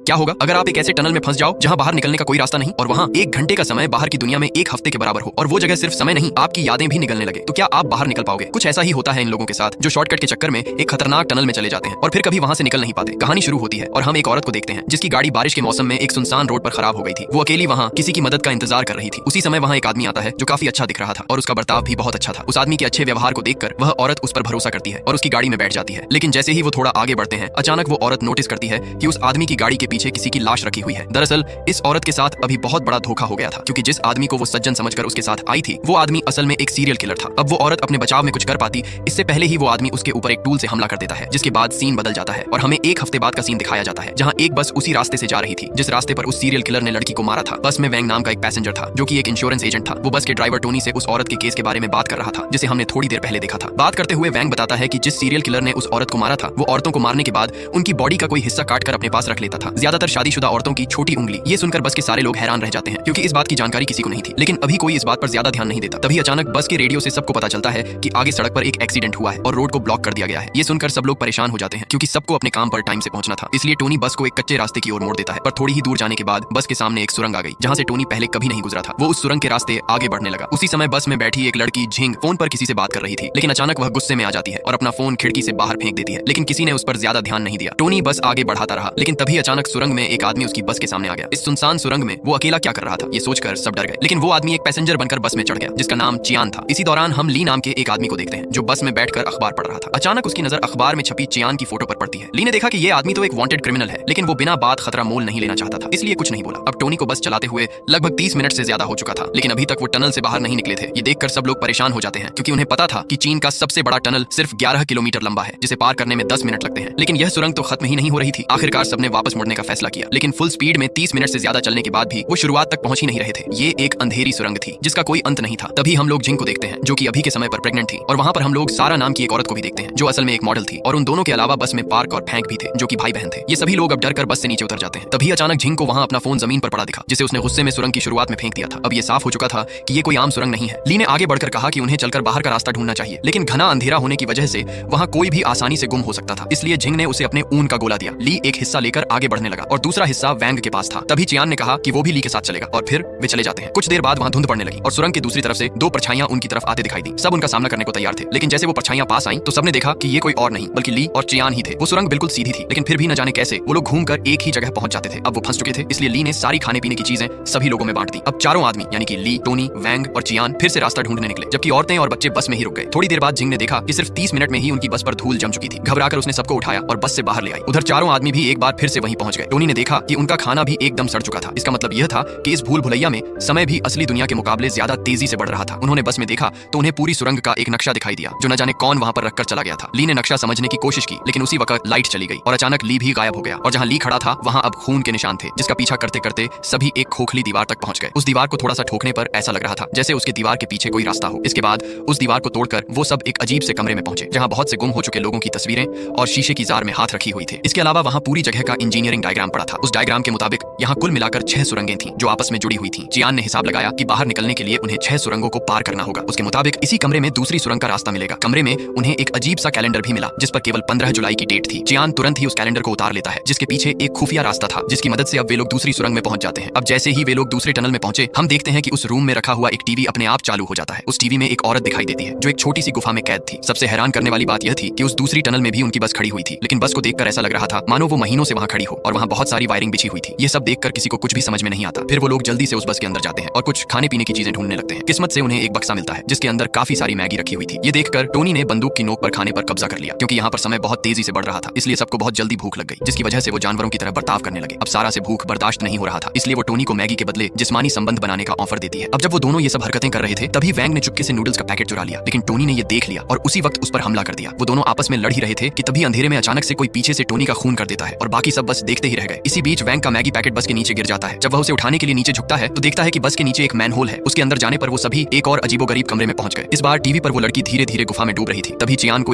क्या होगा अगर आप एक ऐसे टनल में फंस जाओ जहां बाहर निकलने का कोई रास्ता नहीं और वहां 1 घंटे का समय बाहर की दुनिया में 1 हफ्ते के बराबर हो और वो जगह सिर्फ समय नहीं आपकी यादें भी निकलने लगे, तो क्या आप बाहर निकल पाओगे? कुछ ऐसा ही होता है इन लोगों के साथ जो शॉर्टकट के चक्कर में एक खतरनाक टनल में चले जाते हैं और फिर कभी वहां से निकल नहीं पाते। कहानी शुरू होती है और हम एक औरत को देखते हैं जिसकी गाड़ी बारिश के मौसम में एक सुनसान रोड पर खराब हो गई थी। वो अकेली वहां किसी की मदद का इंतजार कर रही थी। उसी समय वहां एक आदमी आता है जो काफी अच्छा दिख रहा था और उसका बर्ताव भी बहुत अच्छा था। उस आदमी के अच्छे व्यवहार को देखकर वह औरत उस पर भरोसा करती है और उसकी गाड़ी में बैठ जाती है। लेकिन जैसे ही वो थोड़ा आगे बढ़ते हैं अचानक वो औरत नोटिस करती है कि उस आदमी की गाड़ी के पीछे किसी की लाश रखी हुई है। दरअसल इस औरत के साथ अभी बहुत बड़ा धोखा हो गया था, क्योंकि जिस आदमी को वो सज्जन समझकर उसके साथ आई थी वो आदमी असल में एक सीरियल किलर था। अब वो औरत अपने बचाव में कुछ कर पाती इससे पहले ही वो आदमी उसके ऊपर एक टूल से हमला कर देता है, जिसके बाद सीन बदल जाता है और हमें 1 हफ्ते बाद का सीन दिखाया जाता है जहां एक बस उसी रास्ते से जा रही थी जिस रास्ते पर उस सीरियल किलर ने लड़की को मारा था। बस में वैंग नाम का एक पैसेंजर था जो कि एक इंश्योरेंस एजेंट था। वो बस के ड्राइवर टोनी से उस औरत के केस के बारे में बात कर रहा था जिसे हमने थोड़ी देर पहले देखा था। बात करते हुए वैंग बताता है कि जिस सीरियल किलर ने उस औरत को मारा था वो औरतों को मारने के बाद उनकी बॉडी का कोई हिस्सा काटकर अपने पास रख लेता था, ज्यादातर शादीशुदा औरतों की छोटी उंगली। ये सुनकर बस के सारे लोग हैरान रह जाते हैं क्योंकि इस बात की जानकारी किसी को नहीं थी, लेकिन अभी कोई इस बात पर ज्यादा ध्यान नहीं देता। तभी अचानक बस के रेडियो से सबको पता चलता है कि आगे सड़क पर एक एक्सीडेंट हुआ है और रोड को ब्लॉक कर दिया गया है। ये सुनकर सब लोग परेशान हो जाते हैं क्योंकि सबको अपने काम पर टाइम से पहुंचना था। इसलिए टोनी बस को एक कच्चे रास्ते की ओर मोड़ देता है, पर थोड़ी ही दूर जाने के बाद बस के सामने एक सुरंग आ गई जहां से टोनी पहले कभी नहीं गुजरा था। वो उस सुरंग के रास्ते आगे बढ़ने लगा। उसी समय बस में बैठी एक लड़की झिंग फोन पर किसी से बात कर रही थी, लेकिन अचानक वह गुस्से में आ जाती है और अपना फोन खिड़की से बाहर फेंक देती है, लेकिन किसी ने उस पर ज्यादा ध्यान नहीं दिया। टोनी बस आगे बढ़ाता रहा, लेकिन तभी अचानक सुरंग में एक आदमी उसकी बस के सामने आ गया। इस सुनसान सुरंग में वो अकेला क्या कर रहा था ये सोचकर सब डर गए, लेकिन वो आदमी एक पैसेंजर बनकर बस में चढ़ गया जिसका नाम चियान था। इसी दौरान हम ली नाम के एक आदमी को देखते हैं जो बस में बैठकर अखबार पढ़ रहा था। अचानक उसकी नजर अखबार में छपी चियान की फोटो पर पड़ती है। ली ने देखा कि ये आदमी तो एक वांटेड क्रिमिनल है, लेकिन वो बिना बात खतरा मोल नहीं लेना चाहता था, इसलिए कुछ नहीं बोला। अब टोनी को बस चलाते हुए लगभग 30 मिनट से ज्यादा हो चुका था, लेकिन अभी तक वो टनल से बाहर नहीं निकले थे। ये देखकर सब लोग परेशान हो जाते हैं क्योंकि उन्हें पता था कि चीन का सबसे बड़ा टनल सिर्फ 11 किलोमीटर लंबा है जिसे पार करने में 10 मिनट लगते हैं, लेकिन यह सुरंग तो खत्म ही नहीं हो रही थी। आखिरकार सबने वापस मुड़ने का फैसला किया, लेकिन फुल स्पीड में 30 मिनट से ज्यादा चलने के बाद भी वो शुरुआत तक पहुंच ही नहीं रहे थे। ये एक अंधेरी सुरंग थी जिसका कोई अंत नहीं था। तभी हम लोग झिंग को देखते हैं जो कि अभी के समय पर प्रेग्नेंट थी, और वहां पर हम लोग सारा नाम की एक औरत को भी देखते हैं जो असल में एक मॉडल थी, और उन दोनों के अलावा बस में पार्क और फैंक भी थे जो कि भाई बहन थे। ये सभी लोग अब डर कर बस से नीचे उतर जाते हैं। तभी अचानक झिंग को वहां अपना फोन जमीन पर पड़ा दिखा जिसे उसने गुस्से में सुरंग की शुरुआत में फेंक दिया था। अब ये साफ हो चुका था कि ये कोई आम सुरंग नहीं है। ली ने आगे बढ़कर कहा कि उन्हें चलकर बाहर का रास्ता ढूंढना चाहिए, लेकिन घना अंधेरा होने की वजह से वहां कोई भी आसानी से गुम हो सकता था, इसलिए झिंग ने उसे अपने ऊन का गोला दिया। ली एक हिस्सा लेकर आगे बढ़ने लगा और दूसरा हिस्सा वैंग के पास था। तभी चियान ने कहा कि वो भी ली के साथ चलेगा और फिर वे चले जाते हैं। कुछ देर बाद वहां धुंध पड़ने लगी और सुरंग की दूसरी तरफ से 2 परछाइयां उनकी तरफ आते दिखाई दी। सब उनका सामना करने को तैयार थे, लेकिन जैसे वो परछाइयां पास आईं तो सबने देखा कि ये कोई और नहीं बल्कि ली और चियान ही थे। वो सुरंग बिल्कुल सीधी थी, लेकिन फिर भी न जाने कैसे वो लोग घूमकर एक ही जगह पहुंच जाते थे। अब वो फंस चुके थे, इसलिए ली ने सारी खाने पीने की चीजें सभी लोगों में बांट दी। अब चारों आदमी यानी कि ली, टोनी, वैंग और चियान फिर से रास्ता ढूंढने निकले, जबकि औरतें और बच्चे बस में ही रुक गए। थोड़ी देर बाद झिंग ने देखा कि सिर्फ 30 मिनट में ही उनकी बस पर धूल जम चुकी थी। घबराकर उसने सबको उठाया और बस से बाहर ले आई। उधर चारों आदमी भी एक बार फिर से वहीं पहुंच गए। टोनी ने देखा कि उनका खाना भी एकदम सड़ चुका था। इसका मतलब यह था कि इस भूल भुलैया में समय भी असली दुनिया के मुकाबले ज्यादा तेजी से बढ़ रहा था। उन्होंने बस में देखा तो उन्हें पूरी सुरंग का एक नक्शा दिखाई दिया जो न जाने कौन वहां पर रखकर चला गया था। ली ने नक्शा समझने की कोशिश की, लेकिन उसी वक्त लाइट चली गई और अचानक ली भी गायब हो गया, और जहां ली खड़ा था वहां अब खून के निशान थे, जिसका पीछा करते करते सभी एक खोखली दीवार तक पहुंच गए। उस दीवार को थोड़ा सा ठोकने पर ऐसा लग रहा था जैसे उसके दीवार के पीछे कोई रास्ता हो। इसके बाद उस दीवार को तोड़कर वो सब एक अजीब से कमरे में पहुंचे जहां बहुत से गुम हो चुके लोगों की तस्वीरें और शीशे की जार में हाथ रखी हुई थी। इसके अलावा वहां पूरी जगह का इंजीनियरिंग डायग्राम पड़ा था। उस डायग्राम के मुताबिक यहाँ कुल मिलाकर 6 सुरंगें थीं जो आपस में जुड़ी हुई थीं। चियान ने हिसाब लगाया कि बाहर निकलने के लिए उन्हें 6 सुरंगों को पार करना होगा। उसके मुताबिक इसी कमरे में दूसरी सुरंग का रास्ता मिलेगा। कमरे में उन्हें एक अजीब सा कैलेंडर भी मिला जिस पर केवल 15 जुलाई की डेट थी। चियान तुरंत ही उस कैलेंडर को उतार लेता है जिसके पीछे एक खुफिया रास्ता था जिसकी मदद से अब वे लोग दूसरी सुरंग में पहुंच जाते हैं। अब जैसे ही वे लोग दूसरे टनल में पहुंचे हम देखते हैं कि उस रूम में रखा हुआ एक टीवी अपने आप चालू हो जाता है। उस टीवी में एक औरत दिखाई देती है जो एक छोटी सी गुफा में कैद थी। सबसे हैरान करने वाली बात यह थी कि उस दूसरी टनल में भी उनकी बस खड़ी हुई थी, लेकिन बस को देखकर ऐसा लग रहा था मानो वो महीनों से वहां खड़ी हो और वहां बहुत सारी वायरिंग बिछी हुई थी। ये सब देखकर किसी को कुछ भी समझ में नहीं आता। फिर वो लोग जल्दी से उस बस के अंदर जाते हैं और कुछ खाने पीने की चीजें ढूंढने लगते हैं। किस्मत से उन्हें एक बक्सा मिलता है जिसके अंदर काफी सारी मैगी रखी हुई थी। ये देखकर टोनी ने बंदूक की नोक पर खाने पर कब्जा कर लिया, क्योंकि यहाँ पर समय बहुत तेजी से बढ़ रहा था, इसलिए सबको बहुत जल्दी भूख लग गई, जिसकी वजह से वो जानवरों की तरह बर्ताव करने लगे। अब सारा से भूख बर्दाश्त नहीं हो रहा था, इसलिए वो टोनी को मैगी के बदले जिस्मानी संबंध बनाने का ऑफर देती है। अब जब वो दोनों ये सब हरकतें कर रहे थे तभी वैंग ने चुपके से नूडल्स का पैकेट चुरा लिया, लेकिन टोनी ने ये देख लिया और उसी वक्त उस पर हमला कर दिया। वो दोनों आपस में लड़ ही रहे थे कि तभी अंधेरे में अचानक से कोई पीछे से टोनी का खून कर देता है और बाकी सब बस देखते ही रह गए। इसी बीच वैंग का मैगी पैकेट बस के नीचे गिर जाता है। जब वह उसे उठाने के लिए नीचे झुकता है तो देखता है कि बस के नीचे एक मैनहोल है। उसके अंदर जाने पर वो सभी एक और अजीबोगरीब कमरे में पहुंच गए। इस बार टीवी पर वो लड़की धीरे धीरे गुफा में डूब रही थी। तभी चियान को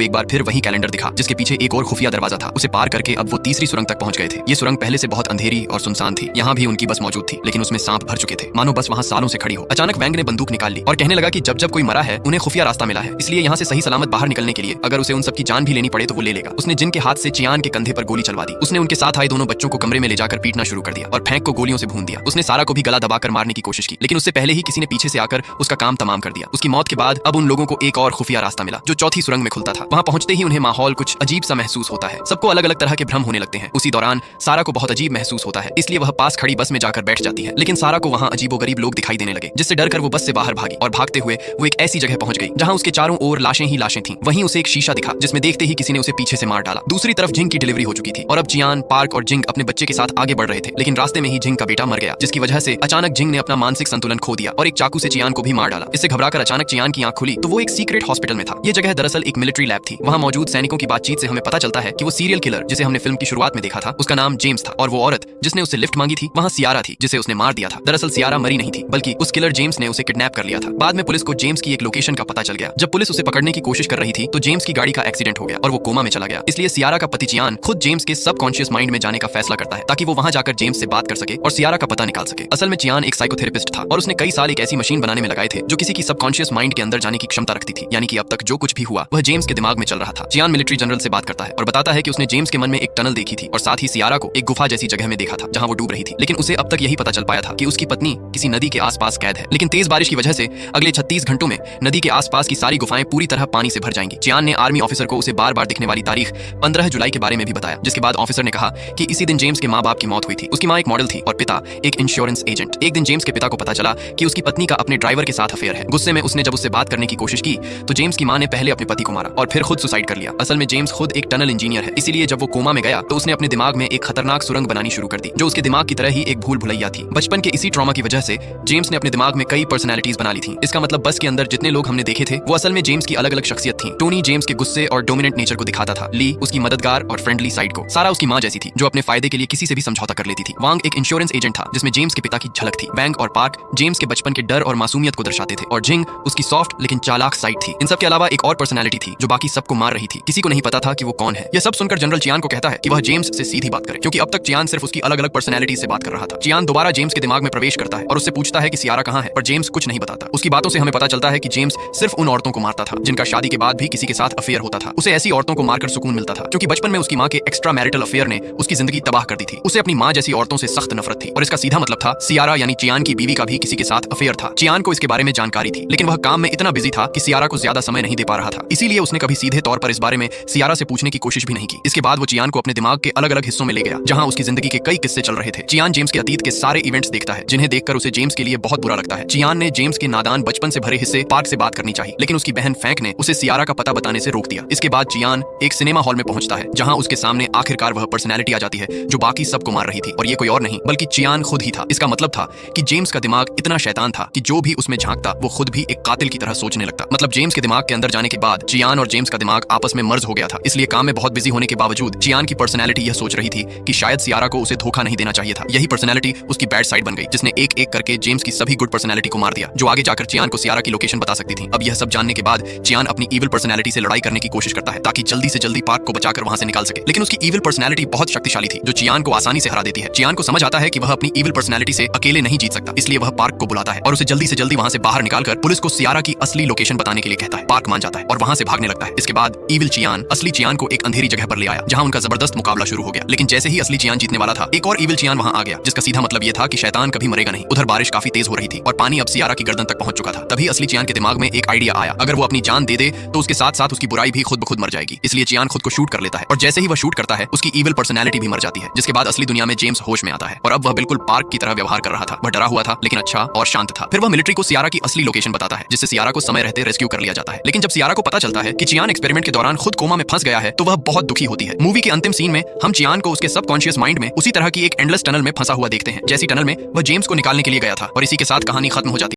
एक बार फिर वही कैलेंडर दिखा जिसके पीछे एक और खुफिया दरवाजा था। उसे पार करके अब वो तीसरी सुरंग तक पहुंच गए थे। ये सुरंग पहले से बहुत अंधेरी और सुनसान थी। यहाँ भी उनकी बस मौजूद थी, लेकिन उसमें सांप भर चुके थे, मानो बस वहाँ सालों से खड़ी हो। अचानक वैंग ने बंदूक निकाल ली और कहने लगा कि जब जब कोई मरा है उन्हें खुफिया रास्ता मिला है, इसलिए यहाँ से सही सलामत बाहर निकलने के लिए अगर उसे उन सबकी जान भी लेनी पड़े तो वो ले लेगा। उसने जिन के हाथ से चियान के कंधे पर गोली चलवा दी। उसने उनके साथ आए दोनों बच्चों बच्चों को कमरे में ले जाकर पीटना शुरू कर दिया और फेंक को गोलियों से भून दिया। उसने सारा को भी गला दबाकर मारने की कोशिश की, लेकिन उससे पहले ही किसी ने पीछे से आकर उसका काम तमाम कर दिया। उसकी मौत के बाद अब उन लोगों को एक और खुफिया रास्ता मिला जो चौथी सुरंग में खुलता था। वहां पहुंचते ही उन्हें माहौल कुछ अजीब सा महसूस होता है। सबको अलग अलग तरह के भ्रम होने लगते हैं। उसी दौरान सारा को बहुत अजीब महसूस होता है, इसलिए वह पास खड़ी बस में जाकर बैठ जाती है। लेकिन सारा को वहां अजीबोगरीब लोग दिखाई देने लगे, जिससे डरकर वो बस से बाहर भागी और भागते हुए वो एक ऐसी जगह पहुंच गई जहां उसके चारों ओर लाशें ही लाशें थीं। वहीं उसे एक शीशा दिखा जिसमें देखते ही किसी ने उसे पीछे से मार डाला। दूसरी तरफ जिंग की डिलीवरी हो चुकी थी और अब चियान, पार्क और जिंग अपने बच्चे के साथ आगे बढ़ रहे थे, लेकिन रास्ते में ही जिंग का बेटा मर गया, जिसकी वजह से अचानक जिंग ने अपना मानसिक संतुलन खो दिया और एक चाकू से चियान को भी मार डाला। इससे घबराकर अचानक चियान की आंख खुली तो वो एक सीक्रेट हॉस्पिटल में था। ये जगह दरअसल एक मिलिट्री लैब थी। वहां मौजूद सैनिकों की बातचीत से हमें पता चलता है कि वो सीरियल किलर जिसे हमने फिल्म की शुरुआत में देखा था, उसका नाम जेम्स था और वो औरत जिसने उससे लिफ्ट मांगी थी वहां सियारा थी, जिसे उसने मार दिया था। दरअसल सियारा मरी नहीं थी, बल्कि उस किलर जेम्स ने उसे किडनैप कर लिया था। बाद में पुलिस को जेम्स की एक लोकेशन का पता चल गया। जब पुलिस उसे पकड़ने की कोशिश कर रही थी तो जेम्स की गाड़ी का एक्सीडेंट हो गया और वो कोमा में चला गया। इसलिए सियारा का पति चियान खुद जेम्स के सबकॉन्शियस माइंड में जाने का फैसला करता है ताकि वो वहां जाकर जेम्स से बात कर सके और सियारा का पता निकाल सके। असल में चियान एक साइकोथेरेपिस्ट था और उसने कई साल एक ऐसी मशीन बनाने में लगाए थे जो किसी की सबकॉन्शियस माइंड के अंदर जाने की क्षमता रखती थी, यानी कि अब तक जो कुछ भी हुआ वह जेम्स के दिमाग में चल रहा था। चियान मिलिट्री जनरल से बात करता है और बताता है कि उसने जेम्स के मन में एक टनल देखी थी और साथ ही सियारा को एक गुफा जैसी जगह में देखा था जहां वो डूब रही थी। लेकिन उसे अब तक यही पता चल पाया था कि उसकी पत्नी किसी नदी के आसपास कैद है। लेकिन तेज बारिश की वजह से अगले 36 घंटों में नदी के आसपास की सारी गुफाएं पूरी तरह पानी से भर जाएंगी। चियान ने आर्मी ऑफिसर को उसे बार बार दिखने वाली तारीख 15 जुलाई के बारे में भी बताया, जिसके बाद ऑफिसर ने कहा कि इसी दिन जेम्स के माँ बाप की मौत हुई थी। उसकी माँ एक मॉडल थी और पिता एक इंश्योरेंस एजेंट। एक दिन जेम्स के पिता को पता चला कि उसकी पत्नी का अपने ड्राइवर के साथ अफेयर है। गुस्से में उसने जब उससे बात करने की कोशिश की तो जेम्स की माँ ने पहले अपने पति को मारा और फिर खुद सुसाइड कर लिया। असल में जेम्स खुद एक टनल इंजीनियर है, इसीलिए जब वो कोमा में गया तो उसने अपने दिमाग में एक खतरनाक सुरंग बनानी शुरू कर दी जो उसके दिमाग की तरह ही एक भूल भुलैया थी। बचपन के इसी ट्रॉमा की वजह से जेम्स ने अपने दिमाग में कई पर्सनैलिटीज बना ली थी। इसका मतलब बस के अंदर जितने लोग हमने देखे थे वो असल में जेम्स की अलग अलग शख्सियत थी। टोनी जेम्स के गुस्से और डोमिनेंट नेचर को दिखाता था, ली उसकी मददगार और फ्रेंडली साइड को, सारा उसकी माँ जैसी थी जो अपने फायदे के लिए किसी से भी समझौता कर लेती थी, वांग एक इंश्योरेंस एजेंट था जिसमें जेम्स के पिता की झलक थी, बैंक और पार्क जेम्स के बचपन के डर और मासूमियत को दर्शाते थे और जिंग उसकी सॉफ्ट लेकिन चालाक साइड थी। इन सब के अलावा एक और पर्सनैलिटी थी जो बाकी सबको मार रही थी, किसी को नहीं पता था कि वो कौन है। यह सब सुनकर जनरल चियान को कहता है कि वह जेम्स से सीधी बात करे, क्योंकि अब तक चियान सिर्फ उसकी अलग अलग पर्सनैलिटी से बात कर रहा था। चियान दोबारा जेम्स के दिमाग में प्रवेश करता है और उससे पूछता है कि सियारा कहाँ है, पर जेम्स कुछ नहीं बताता। उसकी बातों से हमें पता चलता है कि जेम्स सिर्फ उन औरतों को मारता था जिनका शादी के बाद भी किसी के साथ अफेयर होता था। उसे ऐसी औरतों को मारकर सुकून मिलता था क्योंकि बचपन में उसकी माँ के एक्स्ट्रा मैरिटल अफेयर ने उसकी जिंदगी तबाह कर दी थी। उसे अपनी माँ जैसी औरतों से सख्त नफरत थी और इसका सीधा मतलब था सियारा यानी चियान की बीवी का भी किसी के साथ अफेयर था। चियान को इसके बारे में जानकारी थी, लेकिन वह काम में इतना बिजी था कि सियारा को ज्यादा समय नहीं दे पा रहा था, इसीलिए उसने कभी सीधे तौर पर इस बारे में सियारा से पूछने की कोशिश भी नहीं की। इसके बाद वो चियान को अपने दिमाग के अलग अलग हिस्सों में ले गया जहां उसकी जिंदगी के कई किस्से चल रहे थे। चियान जेम्स के अतीत के सारे इवेंट्स देखता है जिन्हें देखकर उसे जेम्स के लिए बहुत बुरा लगता है। चियान ने जेम्स के नादान बचपन से भरे हिस्से पार्क से बात करनी चाहिए, लेकिन उसकी बहन फैंक ने उसे सियारा का पता बताने से रोक दिया। इसके बाद चियान एक सिनेमा हॉल में पहुंचता है जहां उसके सामने आखिरकार वह पर्सनैलिटी आ जाती है जो बाकी सबको मार रही थी और ये कोई और नहीं बल्कि चियान खुद ही था। इसका मतलब था कि जेम्स का दिमाग इतना शैतान था कि जो भी उसमें झांकता वो खुद भी एक कातिल की तरह सोचने लगता। मतलब जेम्स के दिमाग के अंदर जाने के बाद चियान और जेम्स का दिमाग आपस में मर्ज हो गया था। इसलिए काम में बहुत बिजी होने के बावजूद चियान की पर्सनैलिटी यह सोच रही थी कि शायद सियारा को उसे धोखा नहीं देना चाहिए था। यही पर्सनैलिटी उसकी बैड साइड बन गई जिसने एक एक करके जेम्स की सभी गुड पर्सनैलिटी को मार दिया जो आगे जाकर चियान को सियारा की लोकेशन बता सकती थी। अब यह सब जानने के बाद चियान अपनी इविल पर्सनैलिटी से लड़ाई करने की कोशिश करता है ताकि जल्दी से जल्दी पार्क को बचाकर वहां से निकाल सके, लेकिन उसकी इविल पर्सनैलिटी बहुत शक्तिशाली थी जो चियान को आसानी से हरा देती है। चियान को समझ आता है कि वह अपनी इविल पर्सनैलिटी से अकेले नहीं जीत सकता, इसलिए वह पार्क को बुलाता है और उसे जल्दी से जल्दी वहां से बाहर निकालकर पुलिस को सियारा की असली लोकेशन बताने के लिए कहता है। पार्क मान जाता है और वहां से भागने लगता है। इसके बाद इविल चियान असली चियान को एक अंधेरी जगह पर ले आया जहां उनका जबरदस्त मुकाबला शुरू हो गया, लेकिन जैसे ही असली चियान जीतने वाला था एक और इविल चियान वहां आ गया जिसका सीधा मतलब यह था कि शैतान कभी मरेगा नहीं। उधर बारिश काफी तेज हो रही थी और पानी अब सियारा की गर्दन तक पहुंच चुका था। तभी असली चियान के दिमाग में एक आइडिया आया, अगर वो अपनी जान दे दे तो उसके साथ साथ उसकी बुराई भी खुद ब खुद मर जाएगी। इसलिए चियान खुद को शूट कर लेता है और जैसे ही वह शूट करता है उसकी इविल पर्सनैलिटी भी मर जाती है, जिसके बाद असली दुनिया में जेम्स होश में आता है और अब वह बिल्कुल पार्क की तरह व्यवहार कर रहा था। वह डरा हुआ था लेकिन अच्छा और शांत था। फिर वह मिलिट्री को सियारा की असली लोकेशन बताता है जिससे सियारा को समय रहते रेस्क्यू कर लिया जाता है। लेकिन जब सियारा को पता चलता है कि चियान एक्सपेरिमेंट के दौरान खुद कोमा में फंस गया है तो वह बहुत दुखी होती है। मूवी के अंतिम सीन में हम चियान को उसके सबकॉन्शियस माइंड में उसी तरह की एक एंडलेस टनल में फंसा हुआ देखते हैं जैसी टनल में वह जेम्स को निकालने के लिए गया था और इसी के साथ कहानी खत्म हो जाती है।